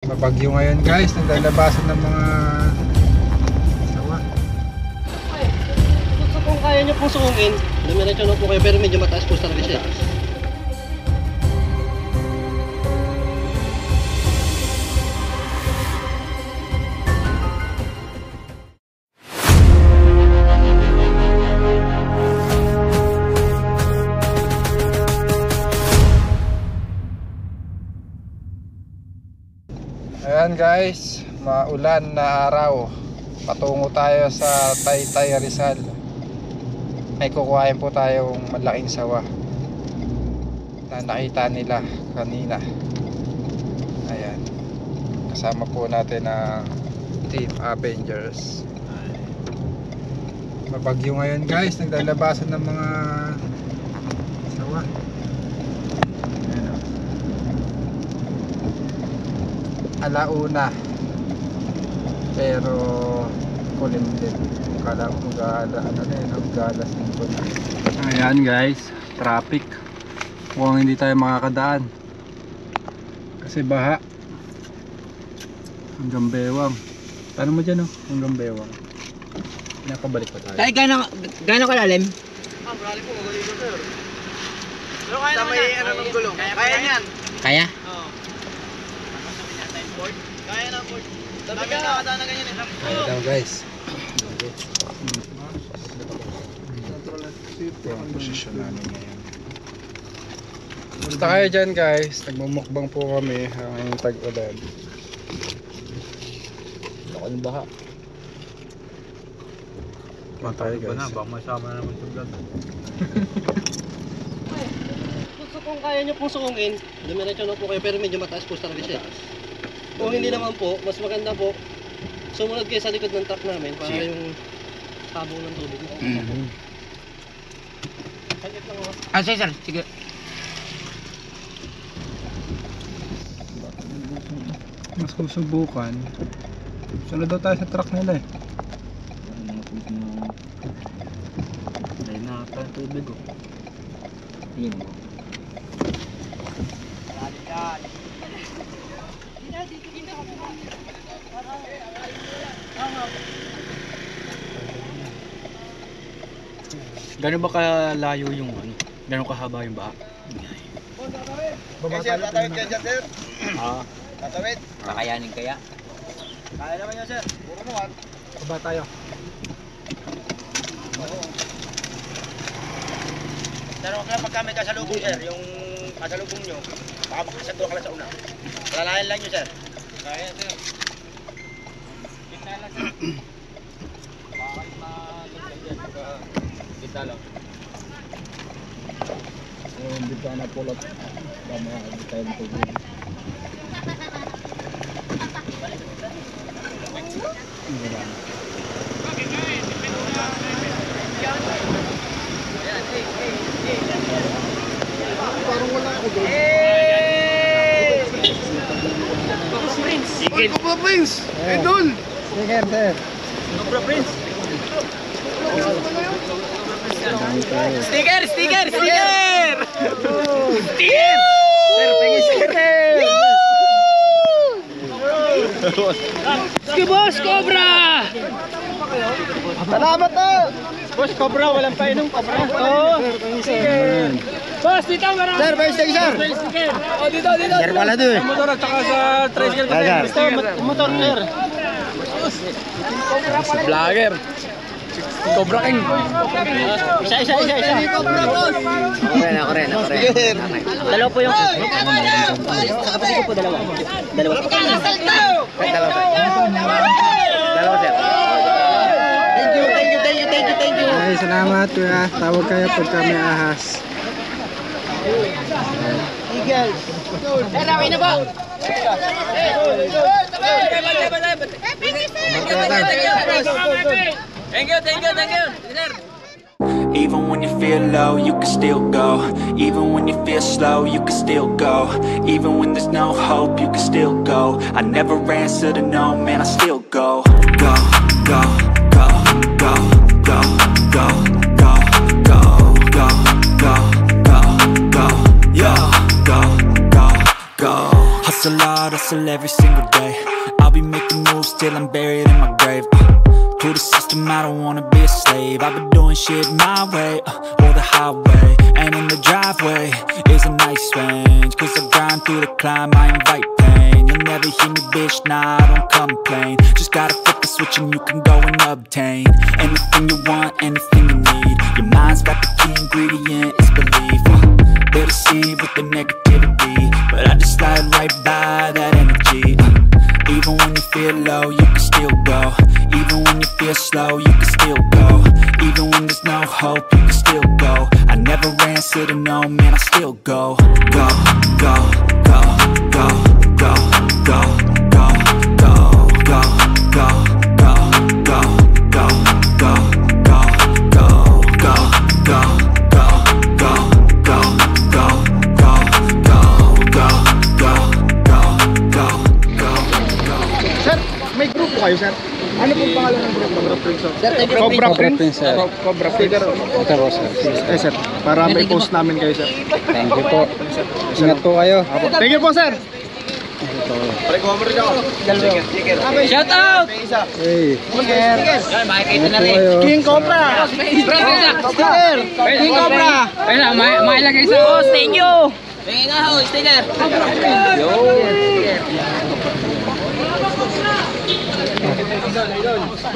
Mabagyo ngayon guys, naglalabasan ng mga sawa. Kung kaya nyo pong suungin, dumiretso na po kayo, pero medyo mataas po talaga siya. Ayan guys, maulan na araw. Patungo tayo sa Taytay Rizal. May kukuhain po tayong malaking sawa na nakita nila kanina. Ayan, kasama po natin ang Team Avengers. Mabagyo ngayon guys, naglalabasan ng mga sawa. Alauna, pero kulim din. Kala ko galas ng kulim. Ayan guys, traffic. Mukhang hindi tayo makakadaan kasi baha hanggang Bewang. Paano mo dyan, hanggang Bewang? Pinapabalik pa tayo. Kaya gano'ng kalalim? Malalim po, magaling ko sir. Pero kaya naman yan. Ano ng gulong? Kaya yan. Kaya? Oo. Kaya na po. Sabi ka nakadaan na ganyan eh. Ayan daw guys. Ito ang posisyon namin ngayon. Basta kayo dyan guys, nagmumukbang po kami hanggang tag-ulan. Ako ng baha. Matay guys. Baka masama na naman sa vlog. Kung kaya nyo pong suungin, dumiretso na po kayo, pero medyo mataas po talaga siya. Kung hindi naman po, mas maganda po sumunod kayo sa likod ng truck namin para yung sabong ng tubig. Saglit lang ako. Ah, sige sir, sige. Mas susubukan. Sunod daw tayo sa truck nila eh. Dahil na ata ang tubig oh. Yun mo. Gano'n ba kalayo yung ano? Gano'n kahaba yung baha? Sir, tatawid kayo dyan, sir. Tatawid. Kakayanin kaya? Kaya naman yan, sir. Puro naman. Baba tayo. Pero huwag na pagka may kasalubong, sir. Yung kasalubong nyo, baka makasagdo ka lang sa una. Lalayan lang nyo, sir. Kaya, sir. Kita lang, sir. Baka ma-lagyan dyan. Kita lang. Hindi ka na pulot. Tama, hindi tayo matulog. Parang wala ako doon. Oy, Cobra Prince! Idol! Sige, sir. Cobra Prince! Sticker! Sticker! Sticker! Sticker! Sir, pengen sticker! Sige boss, Cobra! Salamat to! Boss, Cobra, walang painom, Cobra. Oo. Sticker! Boss, dito marami! Sir, may sticker, sir! Sticker! O, dito! Sir, pala doon eh. Motor at saka sa tricycle ko. Motor, sir. Vlogger! Cobra King! Isa. Cobra, boss! Ako rin. Dalawa po yung... Sa kapatid ko po, dalawa. Dalawa po. Dalawa, sir. Thank you. Ay, salamat kuya. Tawag kayo pagka may ahas. Eagles. Sir, okay na po! Thank you, sir! Even when you feel low, you can still go. Even when you feel slow, you can still go. Even when there's no hope, you can still go. I never answer to no, man, I still go. Go, go, go, go, go, go, go, go, go, go, go, go, yo, go, go, go. hustle every single day. I'll be making moves till I'm buried in my grave. To the system, I don't wanna be a slave. I've been doing shit my way, or the highway. And in the driveway is a nice range, cause I grind through the climb, I invite pain. You'll never hear me, bitch, nah, I don't complain. Just gotta flip the switch and you can go and obtain anything you want, anything you need. Your mind's got the key ingredient, it's belief. They deceive with the negativity, but I just slide right by that energy. Even when you feel low, you can still go. Even when you feel slow, you can still go. Even when there's no hope, you can still go. I never answer to no, man, I still go. Go, go, go, go, go, go, go, go, go, go, go, go, go, go, go, go, go, Sir, may grupo kayo, sir? Ano pong pangalan ng grupo? Cobra Prince. Sir, thank you. Cobra Prince? Prince, sir. Cobra Prince. Ito po, sir. Eh, sir, para may post namin kayo, sir. Thank you po. Ingat po kayo. Thank you po, sir. Shout out! Hey. Yan, makikita na rin. King Cobra. Sticker. King Cobra. Kaya mailagay sa boss, thank you! Tingin nga ho, sticker.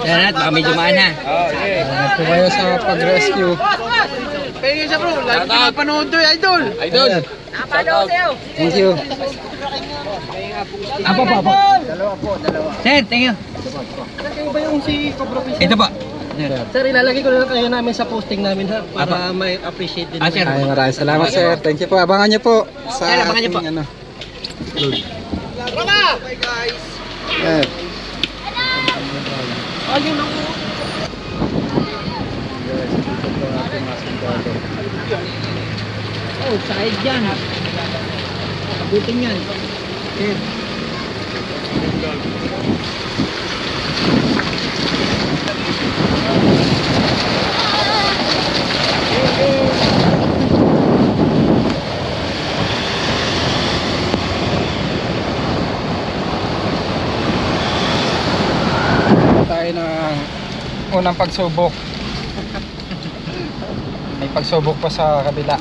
Yan at, baka medyo maana. Ingat po kayo sa pag-rescue. Pengin siya, bro. Lagi ka napanood to, idol. Idol. Napanood sa'yo. Thank you. Apo. Dalawa po, dalawa. Sir, thank you. Kayo ba yung si Cobra Prince? Ito po. Sir, ilalagay ko na lang kayo namin sa posting namin, ha? Para may appreciate din. Sir. Ay, maraming salamat, sir. Thank you po. Abangan niyo po sa Sir, abangan niyo po. ating, ano. Bye, guys. Yes. Ayun ako. Oh, side yan. Abutin yan. Sir. Tayo ng unang pagsubok. May pagsubok pa sa kabila.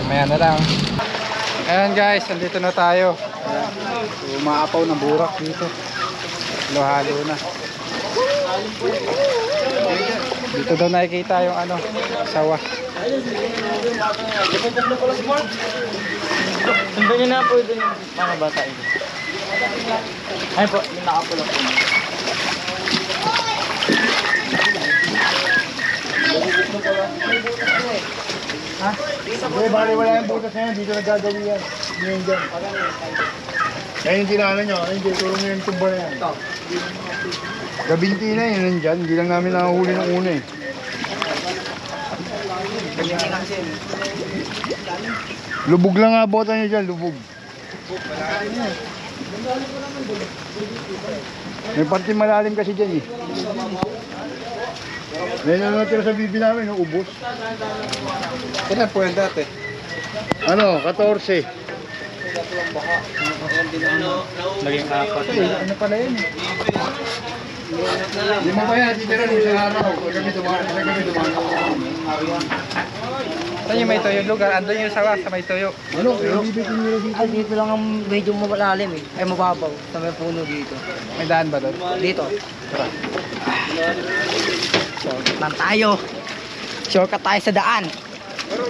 Maya na lang. Ayan guys, andito na tayo. So, umaapaw ng burak dito. Halo-halo na. Dito daw nakikita yung ano, sawa. Sundan nyo na po dun yung mga bata ito. Ay po, yung nakapulak po. Hindi, bali wala yung butas na yan. Dito nagagawin yan. Ngayon dyan. Kaya yung tinala nyo, hindi, turong nyo yung tumba na yan. Gabinti na yun, nandyan. Hindi lang namin nakahuli ng una eh. Lubog lang nga bota nyo dyan, lubog. May parte malalim kasi dyan eh. Ngayon na natira sa bibi namin, no? Ubos. Kailan po yan dati? Ano, 14. Naging apat. Ano pala yun eh? Hindi mo ba yan, titira rin sa araw. Kagabi dumaan. Saan yung may tuyo lugar? Andun yung sawa sa may tuyo. Ano, bibitin nyo dito. Ay, dito lang ang medyo malalim eh. Ay, mababaw. Sa may puno dito. May daan ba doon? Dito. Shortcut lang tayo. Shortcut tayo sa daan. Pero,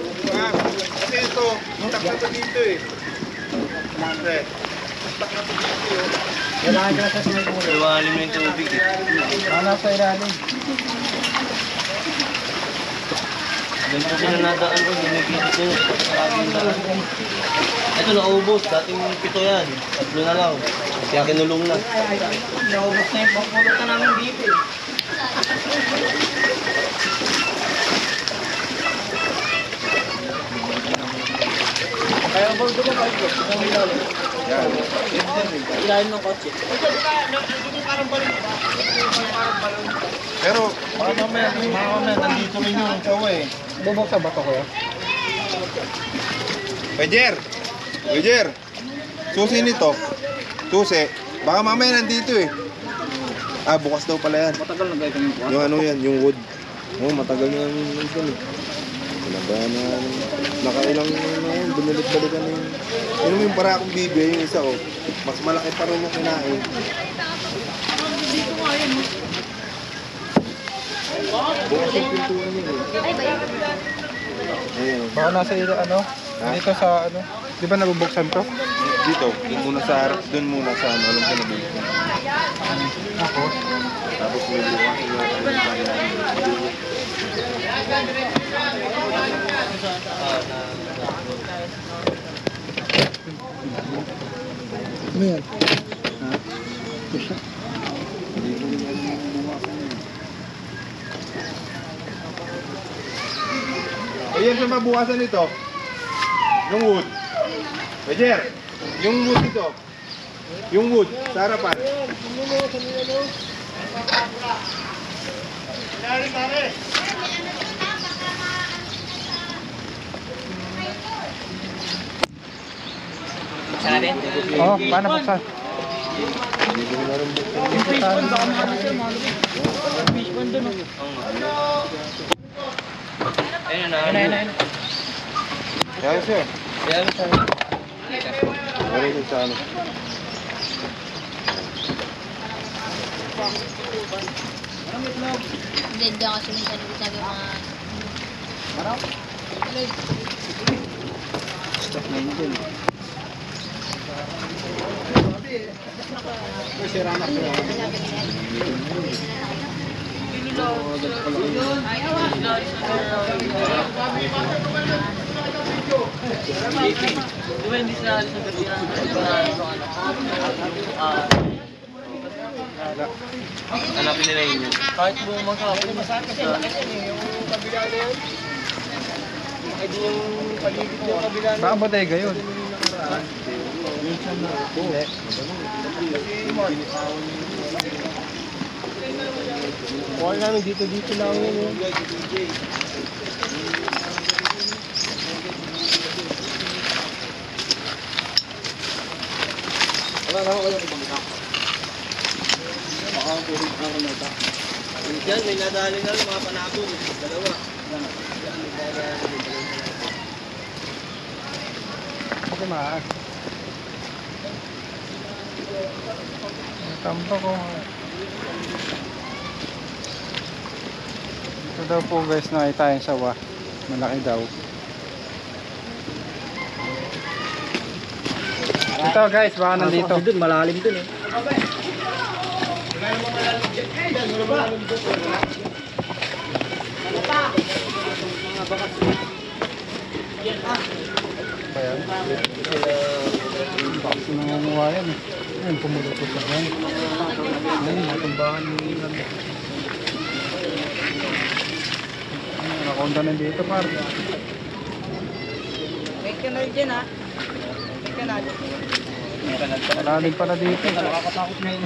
kasi ito, tak na to dito eh. Kailangan ka sa sinay puno. Iwalim yung tubig eh. Hanap sa ilalim. Ganito sila nadaan ko, lumipit ko. Ito naubos, dating 7 yan. 3 na lang. Kaya kinulong na. Naubos na yung pangpulutan namin dito eh. Kaya ang bordo mo ba ito? Ilalim ng kotse. Pero, mamaya, nandito rin yung kawa eh. Bubuksan ba ito kuya? Wajer! Wajer! susi nito, susi, baka mamaya nandito eh. Ah, bukas daw pala yan. Matagal na gaya yung Yung ano yan, yung wood. Oh, matagal na yan eh. Talaga na, nakailang na yan, bumalik-balikan na yun. Yun yung para akong bibi, yung isa oh. Mas malaki pa rin yung kinain. Bukas yung pintuan niya eh. Ayan. Baka nasa ano? Dito sa ano? Di ba nabubuksan to? Dito, doon muna sa harap, doon muna sa ano, alam ko na dito. Ako. Tapos may bukas. Ano yan? Ayan sa mabukasan nito. Yung wood. Roger, yung wood dito. Yung wood, sa harapan. Buksan natin. Oh, paano buksan? Ayun. Yan sir. Meron yung sa ano. Hindi, hindi ako suminta nito sabi mga... Hanapin nila yun. Kahit buong magkakapin mo sa akin. Baka bodega yun. Kuha namin dito lang yun. Yan, may nadali na mga panabong. Dalawa. Okay, maas. Tampa ko. Ito daw po guys, nakita yung sawa. Malaki daw. Ito guys, baka nandito. Doon, malalim doon eh. Ba yan? Bakit nangunguha yan eh. Ayun, pumulupot na yan. Ayun, matumbahan yung ilan. Nakakonda nandito par. May kanal dyan ha. May kanal. Malalim pala dito. Nakakatakot na yung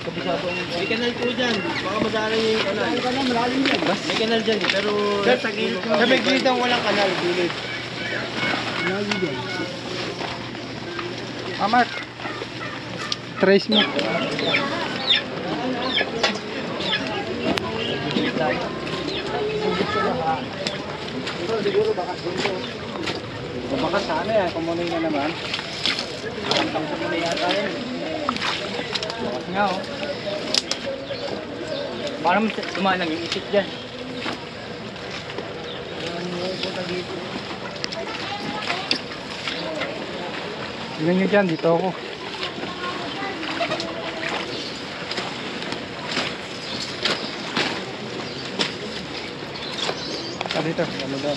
kabisado. May kanal po dyan. Baka madala niyo yung kanal. May kanal dyan eh. Pero sa gilid. Sa may gilid ang walang kanal. Gilid. Ah, Mark. Trace mo. Baka sana yan. Kumunin na naman. Bukas nga oh. Parang tumaan lang yung isip dyan. Tingnan nyo dyan, dito ako. Dito, ano ba?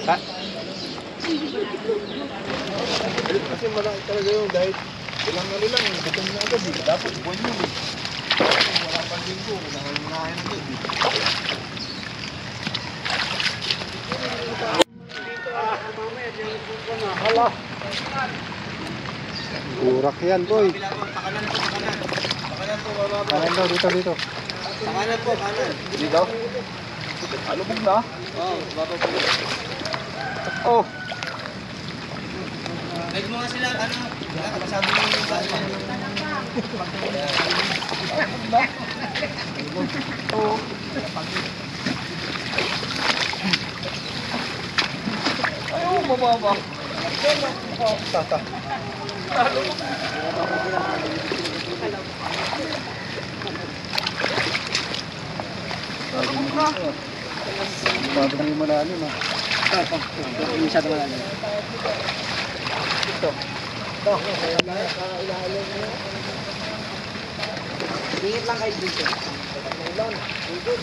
Ha? Kasi malaki talaga yun dahil ilang ano lang, gutom na agad eh. Dapat buwan yun eh. Wala pang linggo, kailangan agad eh. Hala. Burak yan, boy. Pakanan po, pakanan. Pakanan po, bababa. Kanan daw, dito. Pakanan po, kanan. Dito? Alubog na? Oo, bababa po. Oh. Guide mo nga sila, ano? Masabi mo yung bahay. Oh. Ayaw, mababa. Tata. Bago na yung malalim ah. Masyado malalim. Ito. Tingit lang kayo dito. Ayun, ito.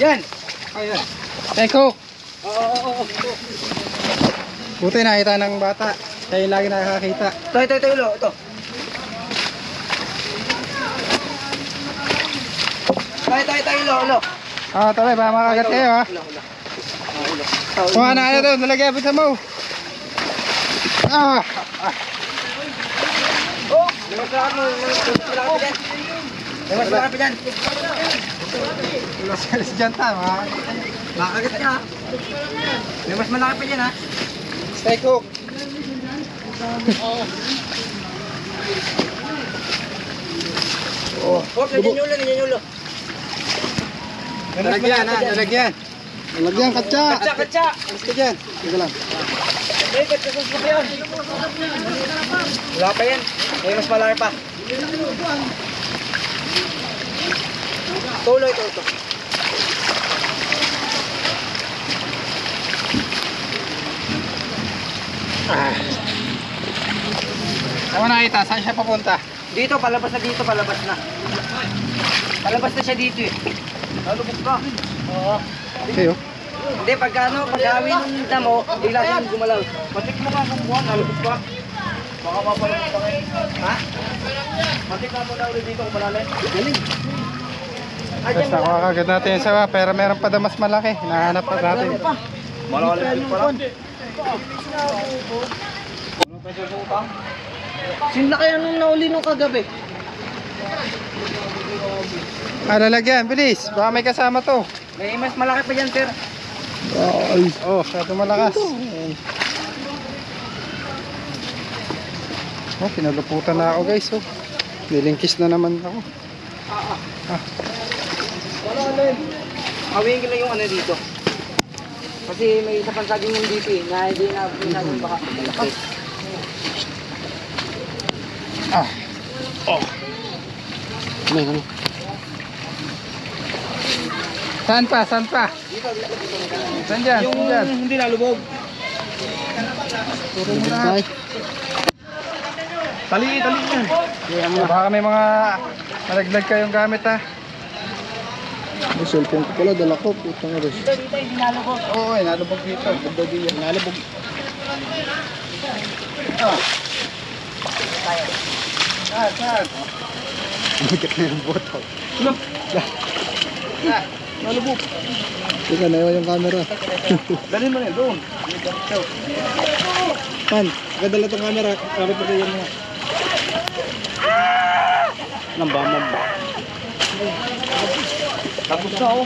Yan. Ayan. Teko. Oo. Buti nakita ng bata. Kaya lagi nakakita. Ito, ulo. Ito. Tayo, ulo. Ah, tara, baka makagat kayo ha. Kuha na kayo doon, nalagay abot sa mo. Ah! Mas malaki pa dyan. Ulas dyan ta, Makagat ka. May mas malaki pa dyan, ha? Stay cook. Oh, nandiyan ulo. Nalagyan ha, nalagyan. Nalagyan, katsa. Katsa. Alis ka dyan. Sige lang. Katsa sa yan. Wala pa yan. May mas malaki pa. Tuloy ito. Ano nakita? Saan siya papunta? Dito, palabas na. Palabas na siya dito eh. Nalubog ka. Oo. Kayo? Hindi, pag awin ng damo, bigla siyang gumalaw. Matik mo nga kung buwan, nalubog ka. Baka mapalabog pa kayo. Ha? Matik mo na ulit dito kung malalim. Galing. Basta makakagad natin yung sawa, pero meron pa daw mas malaki. Hinahanap pa natin. Malalim pa lang. Sinla kaya nung nauli nung kagabi? Ah, lalagyan, bilis. Baka may kasama to. May mas malaki pa dyan, sir. Oh, masyado malakas. Oh, pinuluputan na ako guys. Oh. Nilingkis na naman ako. Malalim. Awin ko lang yung ano dito. Kasi may isa pang saging yung dito eh. Na hindi na baka malaki. Ah. Oh. Ano? Saan pa? Saan dyan? Yung hindi nalubog. Turo mo na. Tali yan. Baka may mga malaglag kayong gamit ha. May cellphone ko pala, dala ko. Putang aros. Dito, hindi nalubog. Oo, nalubog dito. Bundagi yan. Nalubog. Saan? Magat na yung boto. Look. Nalubog. Teka, naiwan yung camera. Dalhin mo na yun, doon. Pan, kadala tong camera. Kapit pa kayo mo. Nambamam. Tapos na oh.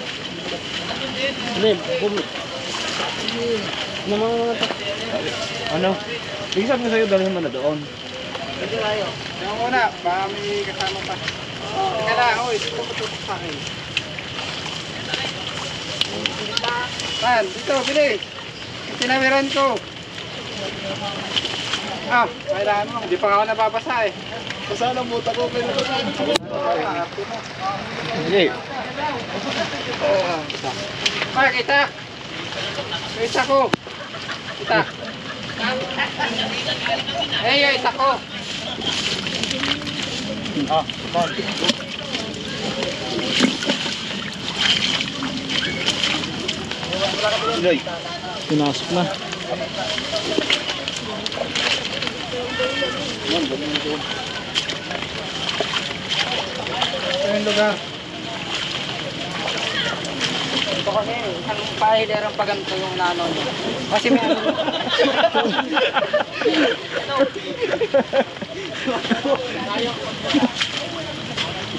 Hindi, bumit. Ano? Sige sabi ko sa'yo, dalhin mo na doon. Yung una, baka may kasama pa. Teka lang, oy, dito ko tutok sa akin. Pan, dito, bilis. Tinawiran ko. Ah, kailangan mo. Hindi pa ako nababasa eh. Sana buta ko kayo. Sige. Mark, kita. Kita ko. Kita. Isa ko. Pinasok na. Ito yung lugar. Ito kasi, isang pahilerang paganto yung nano niya. Kasi may ano.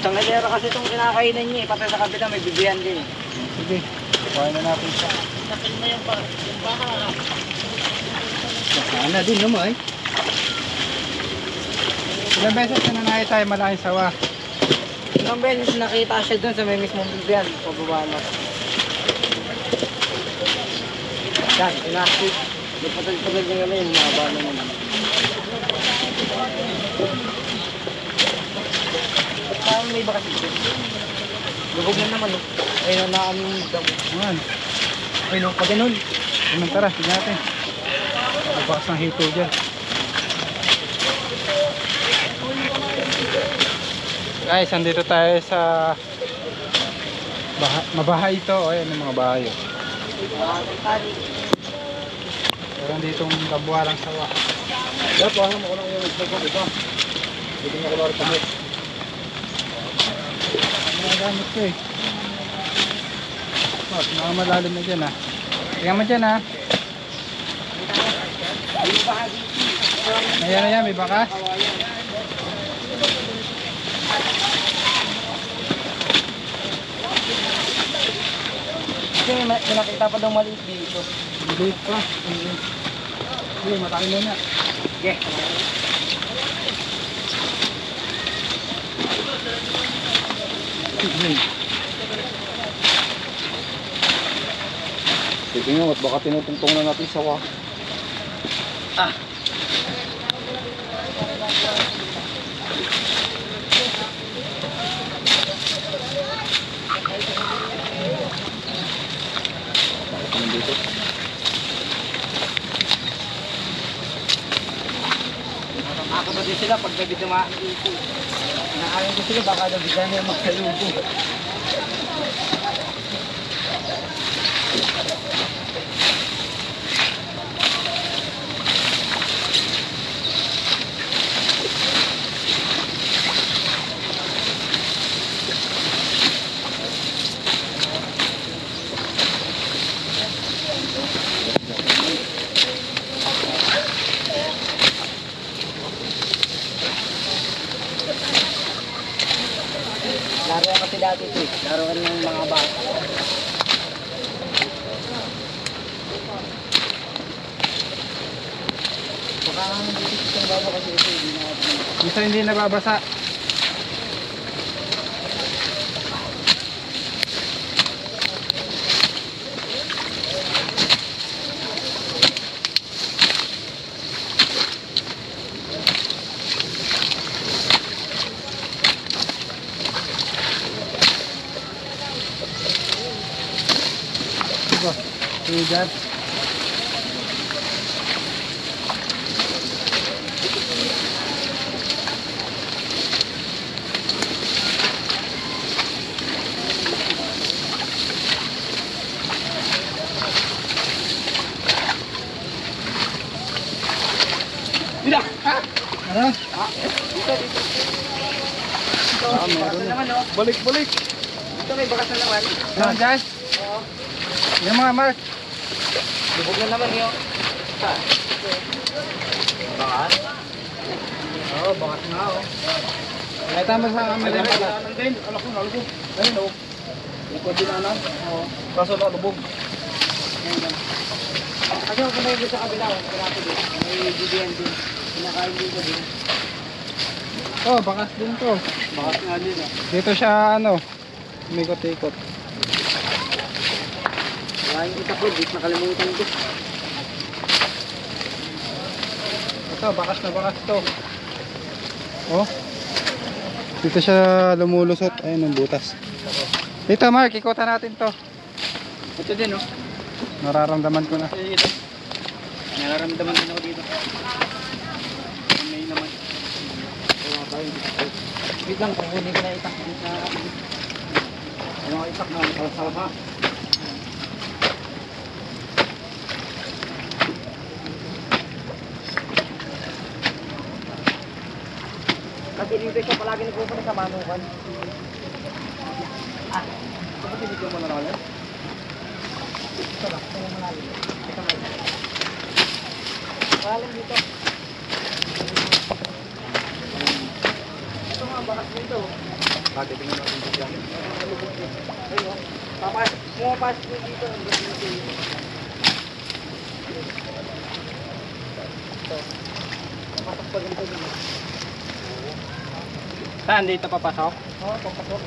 Isang hilera kasi itong kinakainan niya eh. Pati sa kabila may bibiyan din eh. Sige. Kuhain na natin siya. Sana din naman eh. Ilang beses na nangyay tayo malaking sawa. Ilang beses nakita siya dun sa may mismong bibiyan. Pababa na. Yan, inakit. May patag-patag yung ano yung mahaba na naman. Parang may iba kasi dito. Lubog na naman eh. Ayun na namin yung damo. Ayan. Ayun, pag ganun. Ayan, tara. Tignan natin. Nagbakas ng hito dyan. Guys, andito tayo sa mabahay ito. O, ayan yung mga bahay. Oh. Meron ditong kabuharang sawa. Dapat wala mo ko lang yung isang ko ito. Hindi nga ko lang pamit. Ang gamit ko eh. Oh, mga malalim na dyan ah. Tingnan mo dyan ah. Ayan, may baka. Kasi may nakita pa daw maliit dito. Maliit pa. Sige, matakin muna. Okay. Sige nga, at baka tinutungtong na natin sawa. Ako ba din sila pag gabi dumaan dito. Nakakain ko sila baka daw bigla nila magsalubo. Laro kasi dati ito eh. Laro ka ng mga bata. Baka nandito itong baba kasi ito. Isa hindi nababasa. See that? Ano? Meron naman oh. Balik! Ito may bakas na naman. Ano dyan? Oo. Yung mga mark. Lubog na naman yun. Bakas? Oo, bakas nga oh. Ay, tama sa amin. Nandun, alam ko, nalubog. Ayun o. Ikot din anan. Oo. Kaso nalubog. Kasi kung kumain dito sa kabila, marami din. May bibiyan din. Pinakain dito din. Oh, bakas din to. Bakas nga din ah. Dito siya ano, umikot-ikot. Kain kita po, di nakalimutan ko. Ito, bakas na bakas to. Oh, Dito siya lumulusot. Ayun ang butas. Dito Mark, ikutan natin to. Ito din, oh. Nararamdaman ko na. Ito. Nararamdaman din ako dito. May naman. Wait lang, kukunin ko na itak dito na. Ano ang itak na kalsaba? Kasi dito siya palagi nagpupunta sa Manukan. Ah, ito dito mo na rin? Ito lang, ito yung malalim. Ito may. Malalim dito. Ito mga bakas dito. Bakit tingnan natin dito? Ayun, pumapasok dito. Papasok pa ganito dito. Saan dito papasok? Oo, papasok.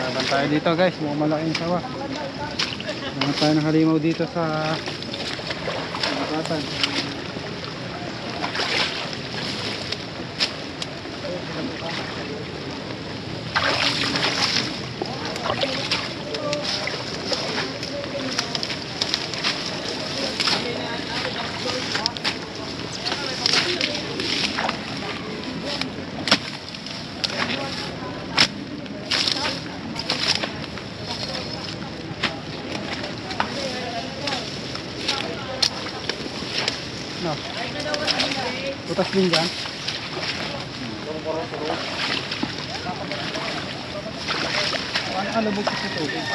Laban tayo dito guys, mukhang malaking sawa. Laban tayo ng halimaw dito sa Bukatan. No. Putas din dyan. Ano lubog sa tubig?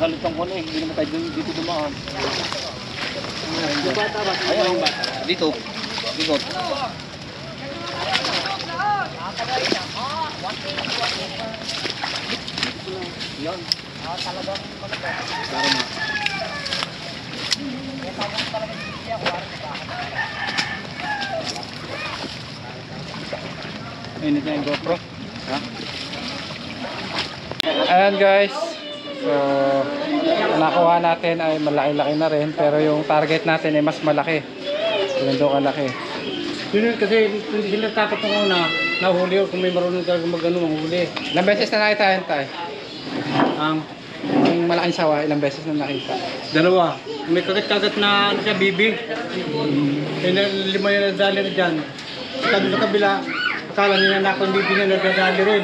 Kalutang ko na eh, hindi naman tayo dito dumaan. Yung bata ba? Ayun ang bata. Dito. Dito. Yan. Talagang malapit. Claro na. Init na yung GoPro. Ha? Ayan guys. So, nakuha natin ay malaki-laki na rin. Pero yung target natin ay mas malaki. Ganito kalaki. Yun kasi hindi sila takot ng una. Nahuli o kung may marunong talaga mag-ano, manghuli. Ilang beses na nakita yan tayo? Yung malaking sawa, ilang beses na nakita? Dalawa. May kagat-kagat na ano siya, bibi. Lima yung nadali na dyan. Sabi sa kabila, akala nila na kung bibi niya nadali rin.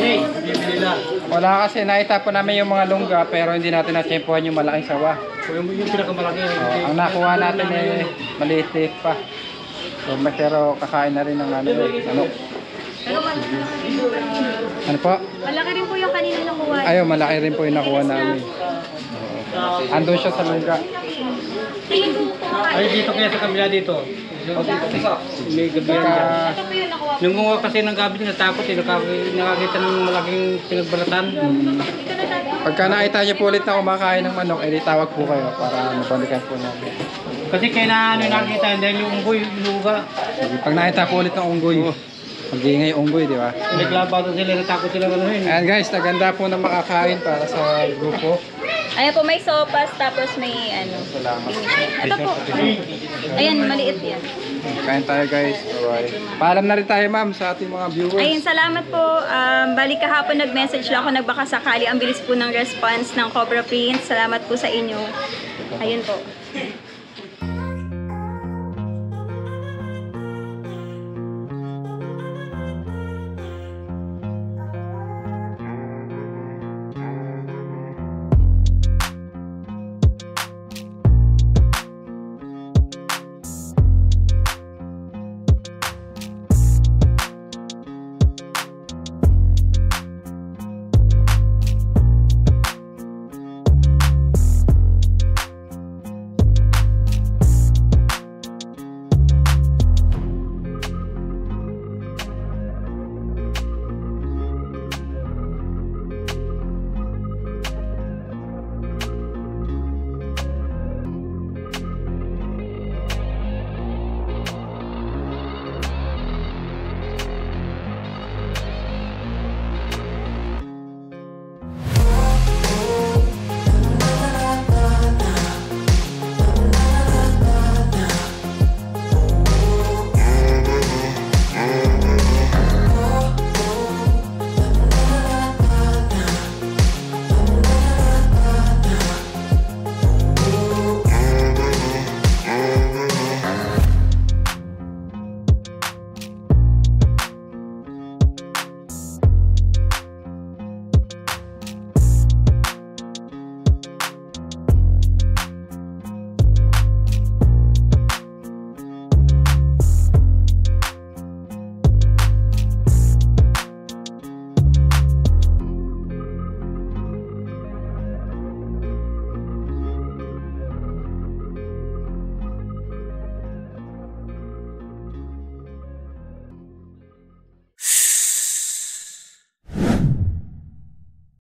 Hey, bibi nila. Wala kasi, nakita po namin yung mga lungga pero hindi natin na-tempuhan yung malaking sawa. So, yung pinakamalaki. Ang nakuha natin ay maliit-liit pa. So, pero kakain na rin ng ano. Ano po? Malaki rin po yung kanina nakuha. Ayun, malaki rin po yung nakuha namin. Andun siya sa lungga. Tingin ko po. Ay, dito kaya sa kabila dito. May gabi yan dyan. Ito po yung nakuha. Nung mga kasi ng gabi natakot eh, nakakita ng malaking pinagbalatan. Pagka nakita niyo po ulit na kumakain ng manok, edi tawag po kayo para mabalikan po namin. Kasi kaya na ano nakita dahil yung unggoy, inuga. Pag nakita po ulit ng unggoy, mag-iingay yung unggoy, di ba? Naglabatan sila, natakot sila ano yun. Ayan guys, naganda po na makakain para sa grupo. Ayan po, may sopas, tapos may ano. Salamat. Ito po. Ayan, maliit yan. Kain tayo guys. Bye-bye. Paalam na rin tayo ma'am sa ating mga viewers. Ayun, salamat po. Balik kahapon nag-message lang ako, nagbaka sakali. Ang bilis po ng response ng Cobra Prince. Salamat po sa inyo. Ayun po.